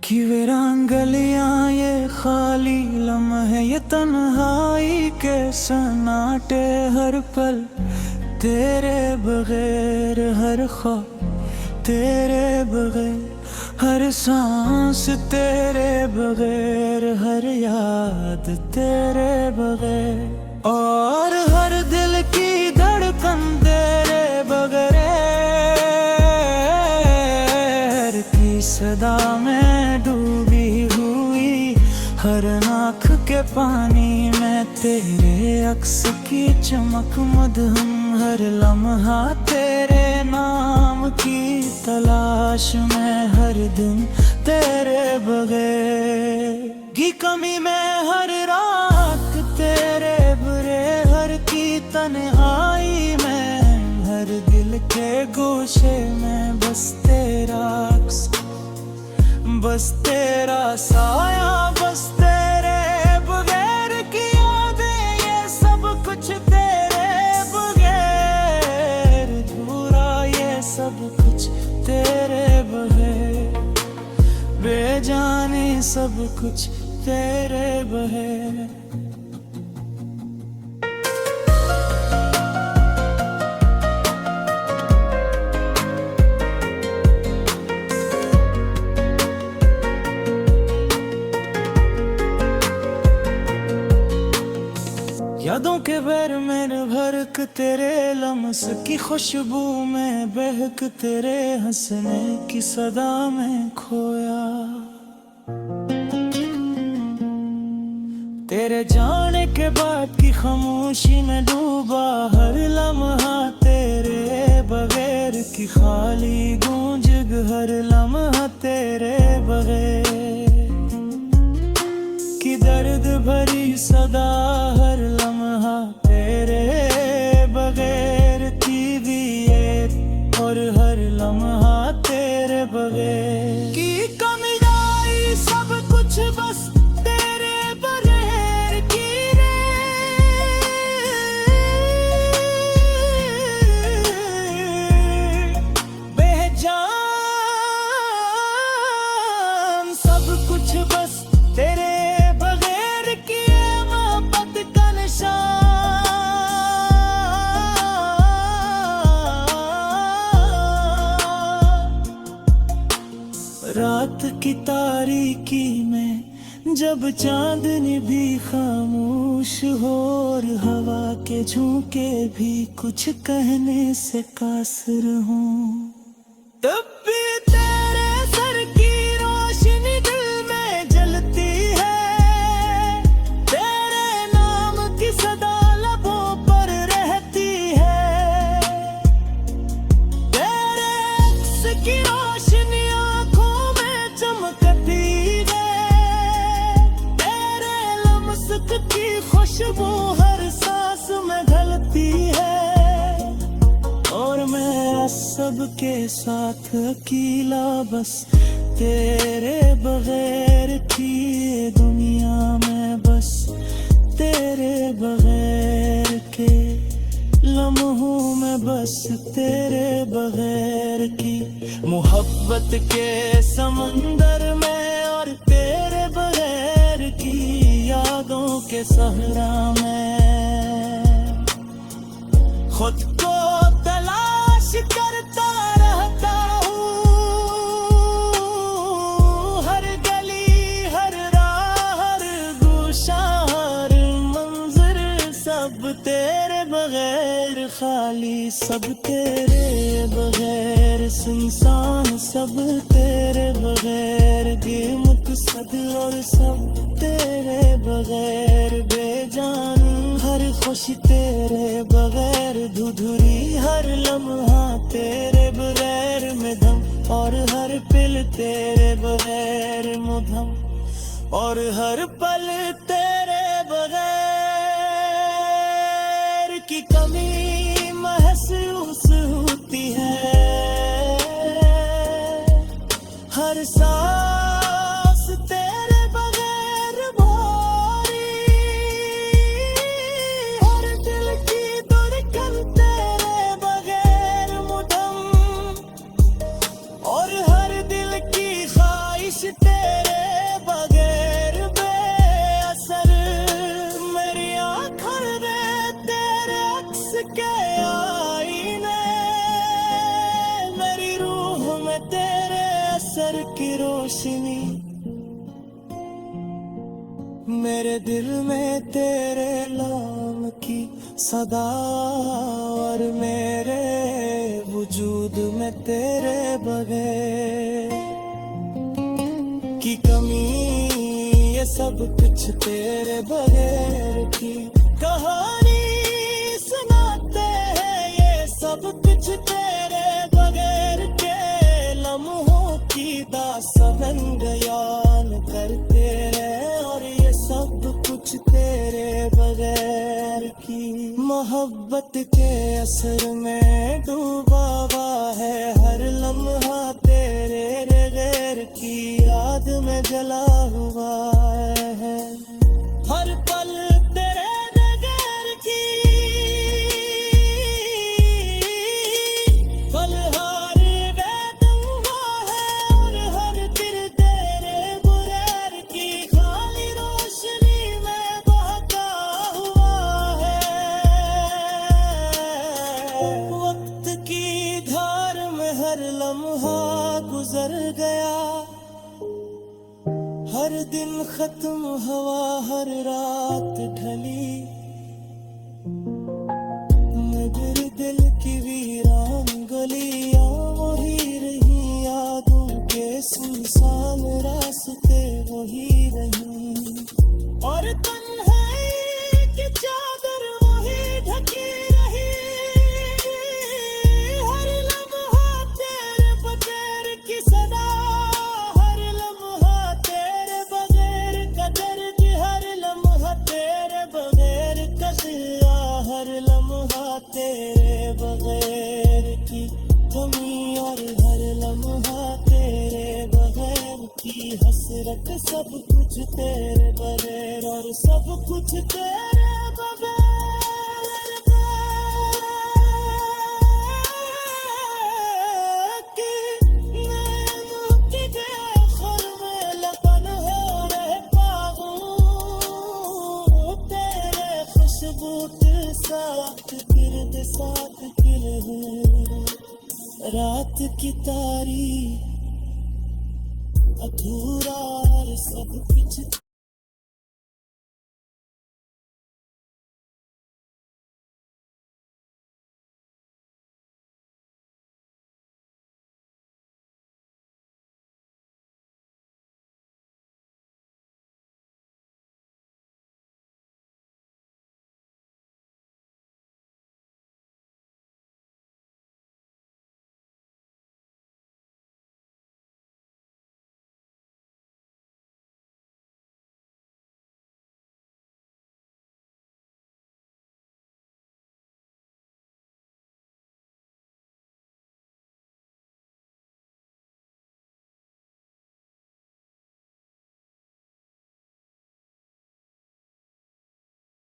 कि वीरान गलियां ये खाली लम्हे ये तन्हाई के सन्नाटे हर पल तेरे बगैर, हर ख्वाब तेरे बगैर, हर सांस तेरे बगैर, हर याद तेरे बगैर, और हर दिल की धड़कन तेरे बगैर की सदा में डूबी हुई, हर आँख के पानी में तेरे अक्स की चमक मधुम, हर लम्हा तेरे नाम की तलाश में, हर दिन तेरे बगैर की कमी में, हर रात तेरे बुरे, हर की तन्हाई में, हर दिल के गोशे में बस तेरा अक्स, बस तेरा साया, बस तेरे बगैर की यादें, ये सब कुछ तेरे बगैर अधूरा, ये सब कुछ तेरे बगैर बेजाने, सब कुछ तेरे बगैर। यादों के बैर में भरक तेरे लम्स की खुशबू में बहक, तेरे हंसने की सदा में खोया, तेरे जाने के बाद की खामोशी में डूबा, हर लम्हा तेरे बगैर की खाली गूंज, हर लम्हा तेरे बगैर की दर्द भरी सदा, हर लम्हा तेरे बगैर की भी एक, और हर लम्हा तेरे बगैर की कमी आई, सब कुछ बस तेरे बगैर की रे, बेजान सब कुछ बस तेरे रात की तारीकी में जब चांदनी भी खामोश हो, और हवा के झोंके भी कुछ कहने से कासर हो, तब भी तेरे सर की रोशनी दिल में जलती है, तेरे नाम की सदा लबों पर रहती है, तेरे अक्स की रोशनी की खुशबू हर सांस में ढलती है, और मैं सबके साथ अकेला बस तेरे बगैर की दुनिया में, बस तेरे बगैर के लम्हों में, बस तेरे बगैर की मोहब्बत के समंदर में, और तेरे बगैर की यादों के सहरा में खुद को तलाश करता रहता हूँ, हर गली हर राह हर गोशा हर मंजर, सब तेरे बगैर खाली, सब तेरे बगैर सुनसान, सब तेरे बगैर बेमकसद, और सब तेरे बगैर बेजान, हर खुशी तेरे बगैर धुधुरी, हर लम्हा तेरे बगैर में दम, और हर पिल तेरे बगैर मुधम, और हर पल तेरे बगैर की कमी महसूस होती है, हर सांस तेरे बगैर भारी, हर दिल की धड़कन तेरे बगैर मुधम, और हर दिल की ख्वाहिश तेरे मेरे दिल में तेरे नाम की सदा और मेरे वजूद में तेरे बगैर की कमी, ये सब कुछ तेरे बगैर की कहानी सुनाते हैं। ये सब कुछ तेरे बगैर के लम्हों की दास्तान बयान करते हैं, और ये सब कुछ तेरे बगैर की मोहब्बत के असर में डूबा हुआ है हर लम्हा तेरे बगैर की याद में जला हुआ है। हर पल तेरे बगैर की फलहार बेदुआ है, और हर दिल तेरे बगैर की खाली रोशनी में बहका हुआ है। वक्त की धार में हर लम्हा गुजर गया, हर दिन खत्म हुआ, हर रात ढली। मगर दिल की वीरान गलियां वही रही, यादों के सुनसान रास्ते वही रही, और तन्हाई की चादर वही ढकी रही। हर लम्हा तेरे बगैर की सदा, हर लम्हा तेरे बगैर कदर की, हर लम्हा तेरे बगैर कदर, हर लम्हा तेरे बगैर की कमी, और हर लम्हा तेरे बगैर की हसरत। सब कुछ तेरे बगैर, और सब कुछ तेरे बगैर की नैनों की आखिर में लपन हो रहता हूँ तेरे खुशबू के साथ, गिर्द साथ गिर रात की तारीख अधूरा, और सब कुछ